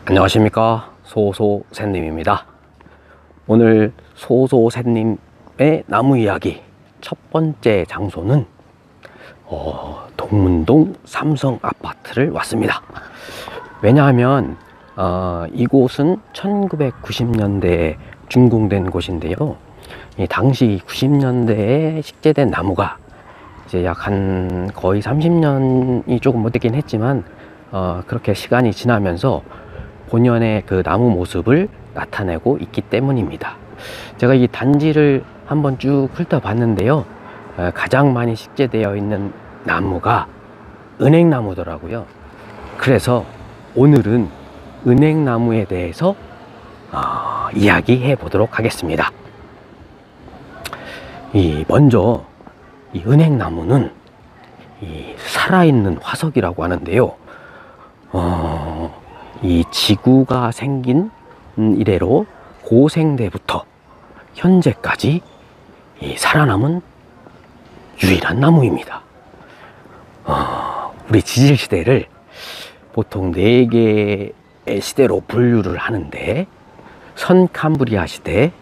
안녕하십니까, 소소새님입니다. 오늘 소소새님의 나무 이야기 첫 번째 장소는 동문동 삼성 아파트를 왔습니다. 왜냐하면 이곳은 1990년대에 준공된 곳인데요. 당시 90년대에 식재된 나무가 이제 약 한 거의 30년이 조금 못 되긴 했지만 그렇게 시간이 지나면서 본연의 그 나무 모습을 나타내고 있기 때문입니다. 제가 이 단지를 한번 쭉 훑어봤는데요, 가장 많이 식재되어 있는 나무가 은행나무더라고요. 그래서 오늘은 은행나무에 대해서 이야기해 보도록 하겠습니다. 먼저 이 은행나무는 살아있는 화석이라고 하는데요. 이 지구가 생긴 이래로 고생대부터 현재까지 살아남은 유일한 나무입니다. 우리 지질시대를 보통 4개의 시대로 분류를 하는데, 선캄브리아 시대,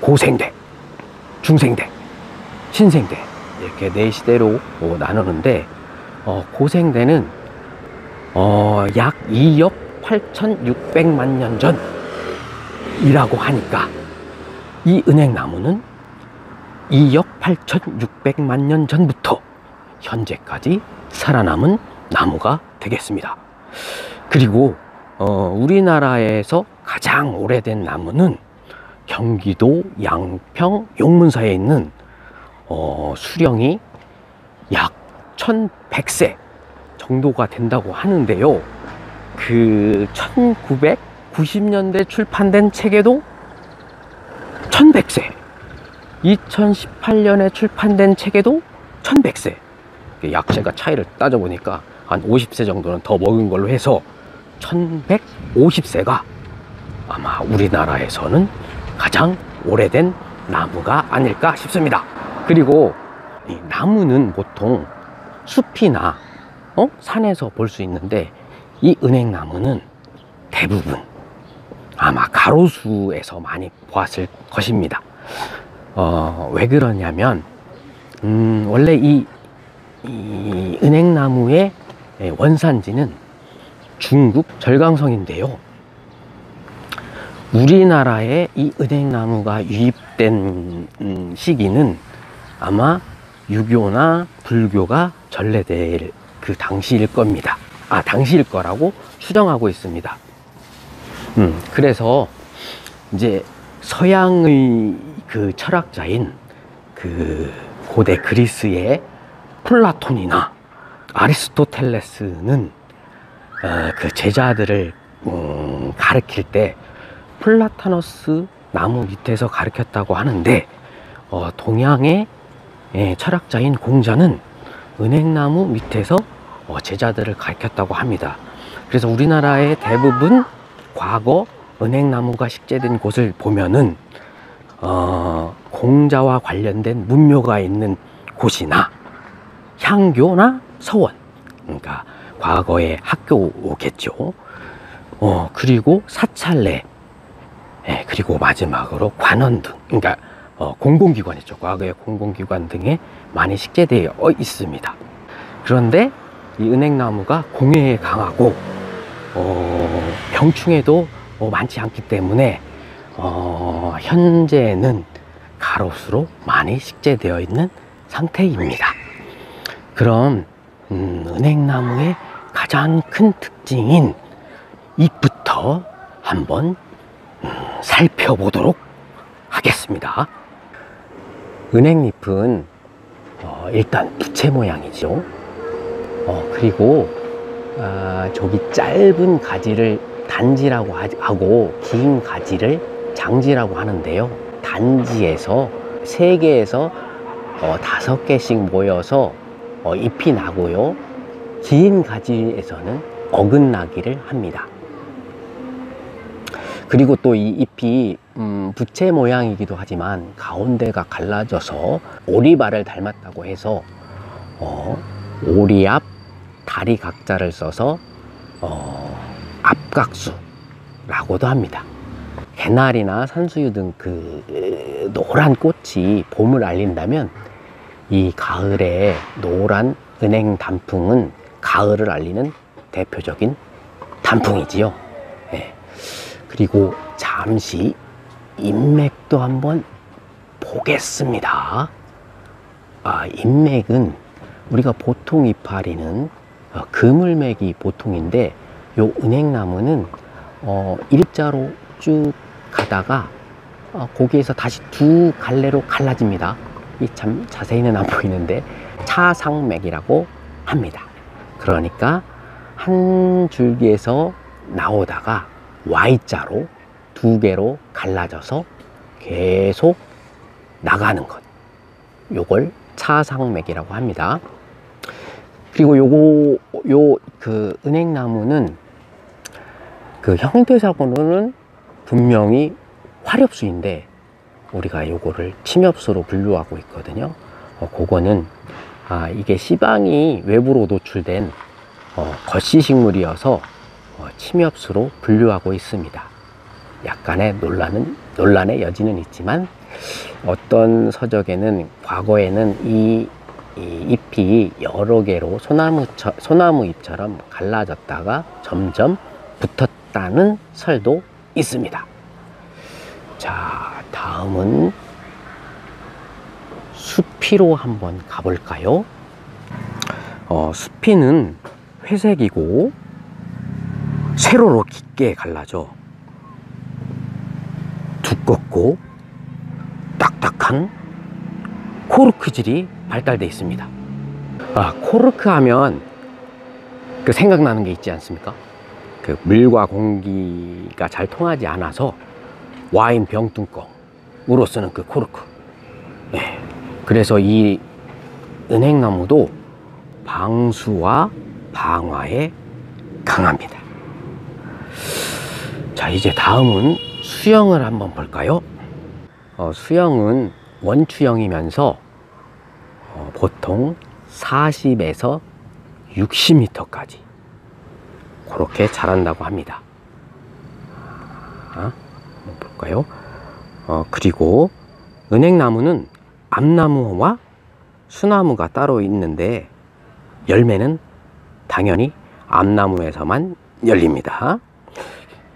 고생대, 중생대, 신생대, 이렇게 4시대로 나누는데, 고생대는 약 2억 8,600만 년 전이라고 하니까 이 은행나무는 2억 8,600만 년 전부터 현재까지 살아남은 나무가 되겠습니다. 그리고 우리나라에서 가장 오래된 나무는 경기도 양평 용문사에 있는 수령이 약 1100세 정도가 된다고 하는데요. 그 1990년대 출판된 책에도 1100세, 2018년에 출판된 책에도 1100세, 약세가 차이를 따져보니까 한 50세 정도는 더 먹은 걸로 해서 1150세가 아마 우리나라에서는 가장 오래된 나무가 아닐까 싶습니다. 그리고 이 나무는 보통 숲이나 산에서 볼 수 있는데, 이 은행나무는 대부분 아마 가로수에서 많이 보았을 것입니다. 왜 그러냐면 원래 이 은행나무의 원산지는 중국 절강성인데요, 우리나라에 이 은행나무가 유입된 시기는 아마 유교나 불교가 전래될 그 당시일 겁니다. 당시일 거라고 추정하고 있습니다. 그래서 이제 서양의 그 철학자인 그 고대 그리스의 플라톤이나 아리스토텔레스는 그 제자들을 가르칠 때 플라타너스 나무 밑에서 가르쳤다고 하는데, 동양의 철학자인 공자는 은행나무 밑에서 제자들을 가르쳤다고 합니다. 그래서 우리나라의 대부분 과거 은행나무가 식재된 곳을 보면은 공자와 관련된 문묘가 있는 곳이나 향교나 서원, 그러니까 과거의 학교겠죠. 그리고 사찰내, 그리고 마지막으로 관원 등, 그러니까 공공기관이죠. 과거의 공공기관 등에 많이 식재되어 있습니다. 그런데 이 은행나무가 공해에 강하고 병충해도 많지 않기 때문에 현재는 가로수로 많이 식재되어 있는 상태입니다. 그럼 은행나무의 가장 큰 특징인 잎부터 한번 살펴보도록 하겠습니다. 은행잎은 일단 부채 모양이죠. 그리고 저기 짧은 가지를 단지라고 하고 긴 가지를 장지라고 하는데요, 단지에서 3개에서 5개씩 모여서 잎이 나고요, 긴 가지에서는 어긋나기를 합니다. 그리고 또 이 잎이 부채 모양이기도 하지만 가운데가 갈라져서 오리발을 닮았다고 해서 오리 앞 다리 각자를 써서 앞각수라고도 합니다. 개나리나 산수유 등 그 노란 꽃이 봄을 알린다면 이 가을의 노란 은행 단풍은 가을을 알리는 대표적인 단풍이지요. 네. 그리고 잠시 인맥도 한번 보겠습니다. 인맥은 우리가 보통 이파리는 그물맥이 보통인데 요 은행나무는 일자로 쭉 가다가 거기에서 다시 두 갈래로 갈라집니다. 이 참 자세히는 안 보이는데 차상맥이라고 합니다. 그러니까 한 줄기에서 나오다가 Y자로 두 개로 갈라져서 계속 나가는 것, 요걸 차상맥이라고 합니다. 그리고 그 은행나무는 그 형태상으로는 분명히 화렵수인데 우리가 요거를 침엽수로 분류하고 있거든요. 그거는 이게 씨방이 외부로 노출된 겉시식물이어서 침엽수로 분류하고 있습니다. 약간의 논란의 여지는 있지만 어떤 서적에는 과거에는 이 잎이 여러 개로 소나무 잎처럼 갈라졌다가 점점 붙었다는 설도 있습니다. 자, 다음은 수피로 한번 가볼까요? 수피는 회색이고 세로로 깊게 갈라져 두껍고 딱딱한 코르크질이 발달되어 있습니다. 코르크 하면 그 생각나는 게 있지 않습니까? 그 물과 공기가 잘 통하지 않아서 와인 병뚜껑으로 쓰는 그 코르크. 네. 그래서 이 은행나무도 방수와 방화에 강합니다. 자, 이제 다음은 수영을 한번 볼까요? 수영은 원추형이면서 보통 40에서 60m까지 그렇게 자란다고 합니다. 한번 볼까요? 그리고 은행나무는 암나무와 수나무가 따로 있는데 열매는 당연히 암나무에서만 열립니다.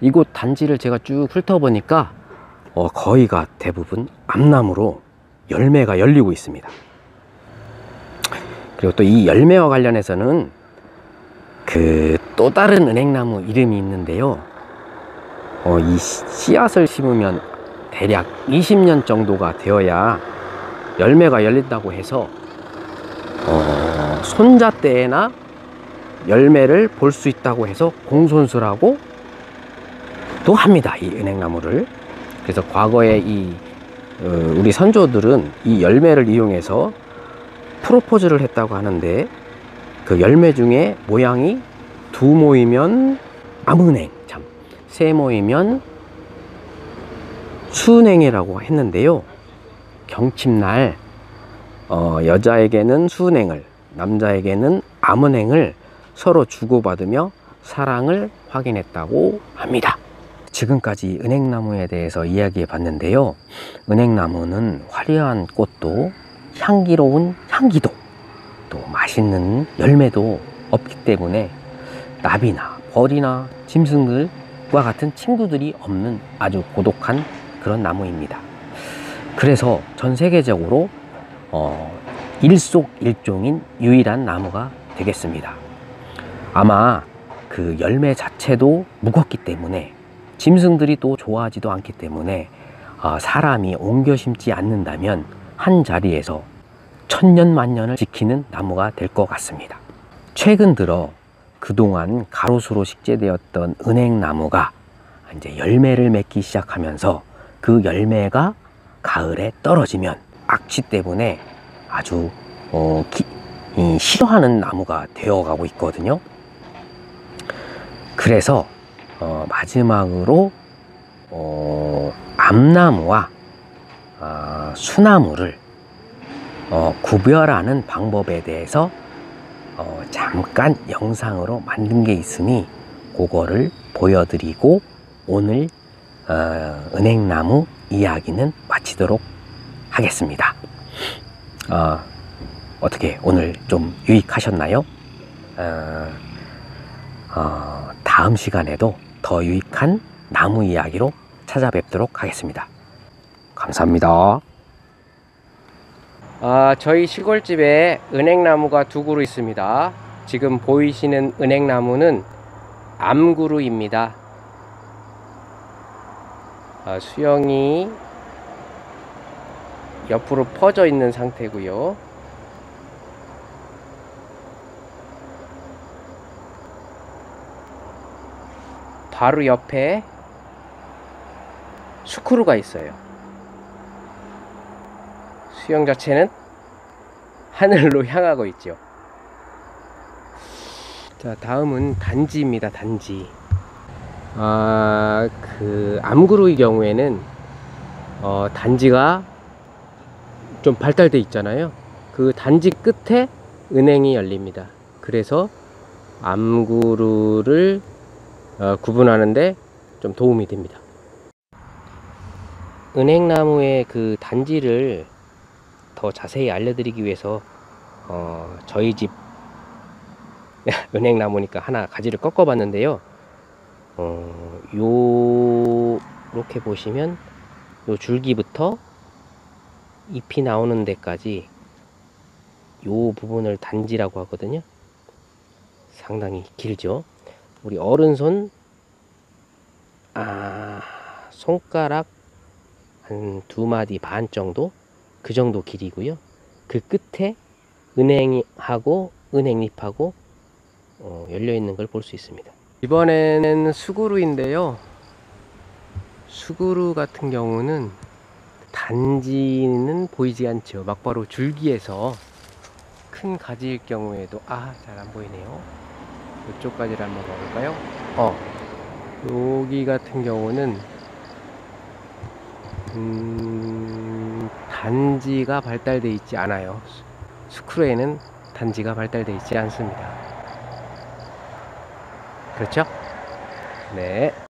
이곳 단지를 제가 쭉 훑어보니까 거의가 대부분 암나무로 열매가 열리고 있습니다. 그리고 또 이 열매와 관련해서는 그 또 다른 은행나무 이름이 있는데요. 이 씨앗을 심으면 대략 20년 정도가 되어야 열매가 열린다고 해서 손자때나 열매를 볼 수 있다고 해서 공손수라고 또 합니다. 이 은행나무를. 그래서 과거에 우리 선조들은 이 열매를 이용해서 프로포즈를 했다고 하는데 그 열매 중에 모양이 두 모이면 암은행, 세 모이면 수은행이라고 했는데요. 경칩날 여자에게는 수은행을, 남자에게는 암은행을 서로 주고받으며 사랑을 확인했다고 합니다. 지금까지 은행나무에 대해서 이야기해 봤는데요. 은행나무는 화려한 꽃도 향기로운 향기도 또 맛있는 열매도 없기 때문에 나비나 벌이나 짐승들과 같은 친구들이 없는 아주 고독한 그런 나무입니다. 그래서 전 세계적으로 일속일종인 유일한 나무가 되겠습니다. 아마 그 열매 자체도 무겁기 때문에 짐승들이 또 좋아하지도 않기 때문에 사람이 옮겨 심지 않는다면 한 자리에서 천년만년을 지키는 나무가 될 것 같습니다. 최근 들어 그동안 가로수로 식재되었던 은행나무가 이제 열매를 맺기 시작하면서 그 열매가 가을에 떨어지면 악취 때문에 아주 싫어하는 나무가 되어가고 있거든요. 그래서 마지막으로 암나무와 수나무를 구별하는 방법에 대해서 잠깐 영상으로 만든 게 있으니 그거를 보여드리고 오늘 은행나무 이야기는 마치도록 하겠습니다. 어떻게 오늘 좀 유익하셨나요? 다음 시간에도 더 유익한 나무 이야기로 찾아뵙도록 하겠습니다. 감사합니다. 저희 시골집에 은행나무가 두 그루 있습니다. 지금 보이시는 은행나무는 암구루입니다. 수영이 옆으로 퍼져 있는 상태고요. 바로 옆에 수쿠루가 있어요. 수영 자체는 하늘로 향하고 있죠. 자, 다음은 단지입니다. 단지. 그 암구루의 경우에는 단지가 좀 발달돼 있잖아요. 그 단지 끝에 은행이 열립니다. 그래서 암구루를 구분하는데 좀 도움이 됩니다. 은행나무의 그 단지를 더 자세히 알려드리기 위해서 저희 집 은행나무니까 하나 가지를 꺾어 봤는데요. 요렇게 보시면 요 줄기부터 잎이 나오는 데까지 요 부분을 단지라고 하거든요. 상당히 길죠. 우리 어른손 손가락 한 2마디 반 정도, 그 정도 길이고요. 그 끝에 은행하고 은행잎하고 열려 있는 걸 볼 수 있습니다. 이번에는 수구루인데요. 수구루 같은 경우는 단지는 보이지 않죠. 막바로 줄기에서 큰 가지일 경우에도 잘 안 보이네요. 이쪽까지를 한번 가볼까요? 여기 같은 경우는 단지가 발달되어 있지 않아요. 수쿠루에는 단지가 발달되어 있지 않습니다. 그렇죠? 네.